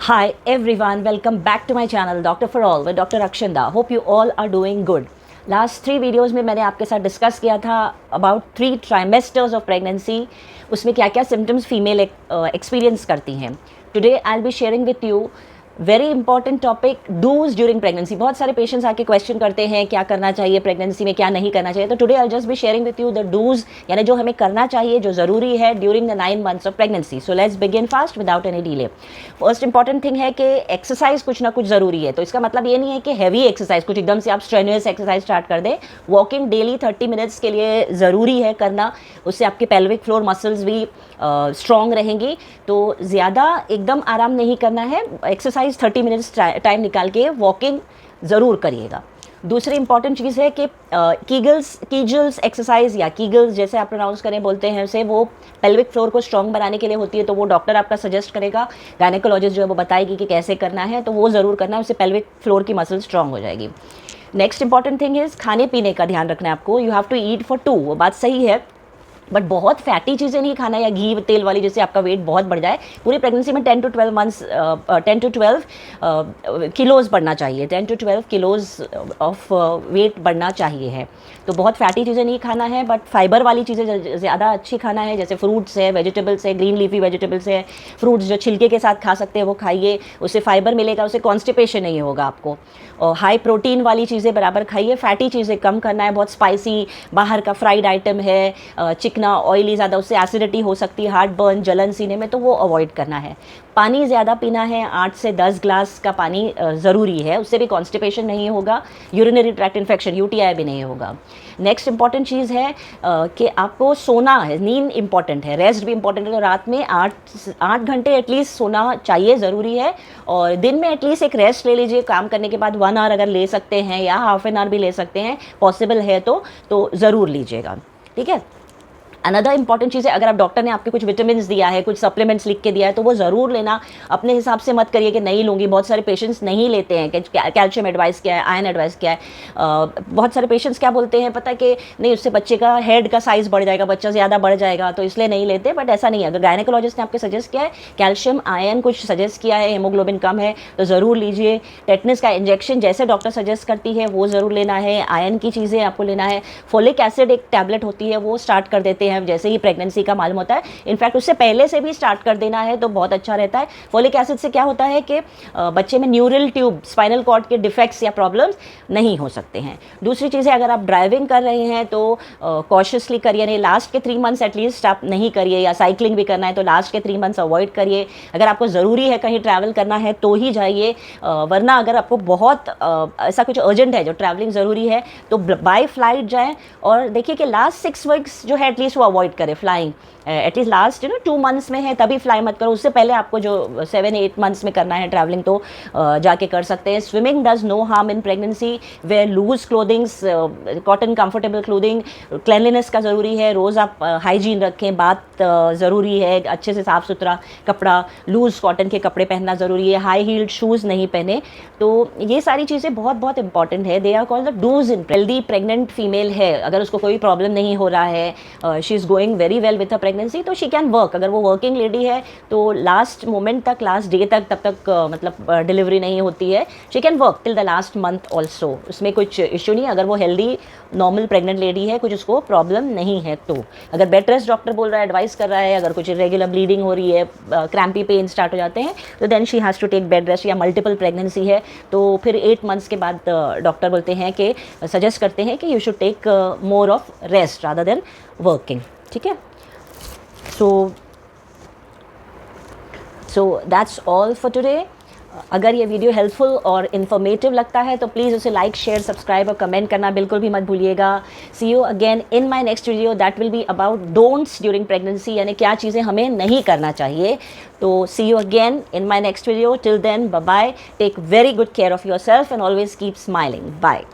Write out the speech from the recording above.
Hi everyone, welcome back to my channel Doctor for All with Dr. Akshanda. Hope you all are doing good. Last 3 videos में मैंने आपके साथ discuss किया था about 3 trimesters of pregnancy, उसमें क्या क्या सिम्टम्स फीमेल एक्सपीरियंस करती हैं. Today I will be sharing with you very important topic, dos during pregnancy. बहुत सारे पेशेंट्स आके क्वेश्चन करते हैं क्या करना चाहिए प्रेगनेंसी में, क्या नहीं करना चाहिए. तो today I just be sharing with you the dos, यानी जो हमें करना चाहिए, जो ज़रूरी है during the 9 months of pregnancy. So let's begin fast without any delay. First important thing है कि एक्सरसाइज कुछ ना कुछ ज़रूरी है. तो इसका मतलब ये नहीं है कि हैवी एक्सरसाइज, कुछ एकदम से आप स्ट्रेनुअस एक्सरसाइज स्टार्ट कर दें. वॉकिंग डेली 30 मिनट्स के लिए ज़रूरी है करना. उससे आपके पेल्विक फ्लोर मसल्स भी स्ट्रॉन्ग रहेंगी. तो ज़्यादा एकदम आराम नहीं करना है. एक्सरसाइज 30 मिनट्स टाइम निकाल के वॉकिंग ज़रूर करिएगा. दूसरी इंपॉर्टेंट चीज़ है कि कीगल्स एक्सरसाइज या कीगल्स जैसे आप प्रोनाउंस करें बोलते हैं उसे, वो पेल्विक फ्लोर को स्ट्रॉन्ग बनाने के लिए होती है. तो वो डॉक्टर आपका सजेस्ट करेगा, गायनेकोलॉजिस्ट जो है वो बताएगी कि कैसे करना है. तो वो ज़रूर करना है, उससे पेल्विक फ्लोर की मसल स्ट्रॉन्ग हो जाएगी. नेक्स्ट इंपॉर्टेंट थिंग इज़ खाने पीने का ध्यान रखना है आपको. You have to eat for 2. वो बात सही है, बट बहुत फैटी चीज़ें नहीं खाना या घी तेल वाली जिससे आपका वेट बहुत बढ़ जाए. पूरी प्रेगनेंसी में 10 to 12 किलोज़ बढ़ना चाहिए. 10 to 12 किलोज़ ऑफ वेट बढ़ना चाहिए है. तो बहुत फैटी चीज़ें नहीं खाना है, बट फाइबर वाली चीज़ें ज़्यादा अच्छी खाना है. जैसे फ्रूट्स है, वेजिटेबल्स है, ग्रीन लीफी वेजिटेबल्स है. फ्रूट्स जो छिलके के साथ खा सकते हैं वो खाइए, उससे फाइबर मिलेगा, उससे कॉन्स्टिपेशन नहीं होगा आपको. और हाई प्रोटीन वाली चीज़ें बराबर खाइए. फैटी चीज़ें कम करना है. बहुत स्पाइसी बाहर का फ्राइड आइटम है, चिकना ऑयली ज़्यादा, उससे एसिडिटी हो सकती है, हार्ट बर्न, जलन सीने में, तो वो अवॉइड करना है. पानी ज़्यादा पीना है. 8 से 10 ग्लास का पानी ज़रूरी है. उससे भी कॉन्स्टिपेशन नहीं होगा, यूरिनरी ट्रैक्ट इन्फेक्शन UTI भी नहीं होगा. नेक्स्ट इंपॉर्टेंट चीज़ है कि आपको सोना है. नींद इंपॉर्टेंट है, रेस्ट भी इंपॉर्टेंट है. तो रात में 8 घंटे एटलीस्ट सोना चाहिए, ज़रूरी है. और दिन में एटलीस्ट एक रेस्ट ले लीजिए. काम करने के बाद 1 आवर अगर ले सकते हैं या हाफ एन आवर भी ले सकते हैं, पॉसिबल है तो ज़रूर लीजिएगा. ठीक है. अनदर इंपॉर्टेंट चीज़ है, अगर आप डॉक्टर ने आपके कुछ विटामिन्स दिया है, कुछ सप्लीमेंट्स लिख के दिया है, तो वो ज़रूर लेना. अपने हिसाब से मत करिए कि नहीं लूँगी. बहुत सारे पेशेंट्स नहीं लेते हैं कि कैल्शियम एडवाइस क्या है, आयरन एडवाइस क्या है. बहुत सारे पेशेंट्स क्या बोलते हैं पता है कि नहीं, उससे बच्चे का हेड का साइज़ बढ़ जाएगा, बच्चा ज़्यादा बढ़ जाएगा, तो इसलिए नहीं लेते. बट ऐसा नहीं है. अगर गायनेकोलॉजिस्ट ने आपको सजेस्ट किया है, कैल्शियम आयरन कुछ सजेस्ट किया है, हेमोग्लोबिन कम है, तो ज़रूर लीजिए. टेटनस का इंजेक्शन जैसे डॉक्टर सजेस्ट करती है वो ज़रूर लेना है. आयरन की चीज़ें आपको लेना है. फोलिक एसिड एक टैबलेट होती है, वो स्टार्ट कर देते हैं जैसे ही प्रेगनेंसी का मालूम होता है. इनफैक्ट उससे पहले से भी स्टार्ट कर देना है तो बहुत अच्छा रहता है. फोलिक एसिड से क्या होता है कि बच्चे में न्यूरल ट्यूब, स्पाइनल कॉर्ड के डिफेक्ट्स या प्रॉब्लम्स नहीं हो सकते हैं. दूसरी चीज़ है, अगर आप ड्राइविंग कर रहे हैं तो कॉशियसली करिए. नहीं, लास्ट के 3 months एटलीस्ट आप नहीं करिए. या साइकिलिंग भी करना है तो लास्ट के 3 months अवॉइड करिए. अगर आपको ज़रूरी है कहीं ट्रैवल करना है तो ही जाइए, वरना अगर आपको बहुत ऐसा कुछ अर्जेंट है जो ट्रैवलिंग ज़रूरी है तो बाय फ्लाइट जाएँ. और देखिए कि लास्ट 6 weeks जो है एटलीस्ट वो अवॉइड करें फ्लाइंग. एटलीस्ट लास्ट 2 months में है तभी फ्लाई मत करो. उससे पहले आपको जो 7-8 months में करना है ट्रैवलिंग तो जाके कर सकते हैं. Swimming does no harm in pregnancy. Wear loose clothings, cotton comfortable clothing. Cleanliness का ज़रूरी है, रोज़ आप हाइजीन रखें. बात ज़रूरी है, अच्छे से साफ़ सुथरा कपड़ा, लूज़ कॉटन के कपड़े पहनना ज़रूरी है. हाई हील्ड शूज़ नहीं पहने. तो ये सारी चीज़ें बहुत बहुत इंपॉर्टेंट है. They are called the dos in. Healthy pregnant female है, अगर उसको कोई प्रॉब्लम नहीं हो रहा है, she is going very well with a pregnancy, तो शी कैन वर्क. अगर वो वर्किंग लेडी है तो लास्ट मोमेंट तक, लास्ट डे तक, तब तक मतलब डिलीवरी नहीं होती है, she can work till the last month also. उसमें कुछ इशू नहीं. अगर वो हेल्दी नॉर्मल प्रेग्नेंट लेडी है, कुछ उसको प्रॉब्लम नहीं है तो. अगर बेड रेस्ट डॉक्टर बोल रहा है, एडवाइस कर रहा है, अगर कुछ इरेगुलर ब्लीडिंग हो रही है, क्रैम्पी पेन स्टार्ट हो जाते हैं, तो then she has to take bed rest. या मल्टीपल प्रेगनेंसी है तो फिर 8 months के बाद डॉक्टर बोलते हैं कि सजेस्ट करते हैं कि you should take more of rest rather than working. ठीक है. So that's all for today. अगर ये वीडियो हेल्पफुल और इन्फॉर्मेटिव लगता है तो प्लीज़ उसे लाइक, शेयर, सब्सक्राइब और कमेंट करना बिल्कुल भी मत भूलिएगा. See you again in my next video. That will be about don'ts during pregnancy, यानी क्या चीज़ें हमें नहीं करना चाहिए. तो see you again in my next video. Till then, bye bye. Take very good care of your self and always keep smiling. Bye.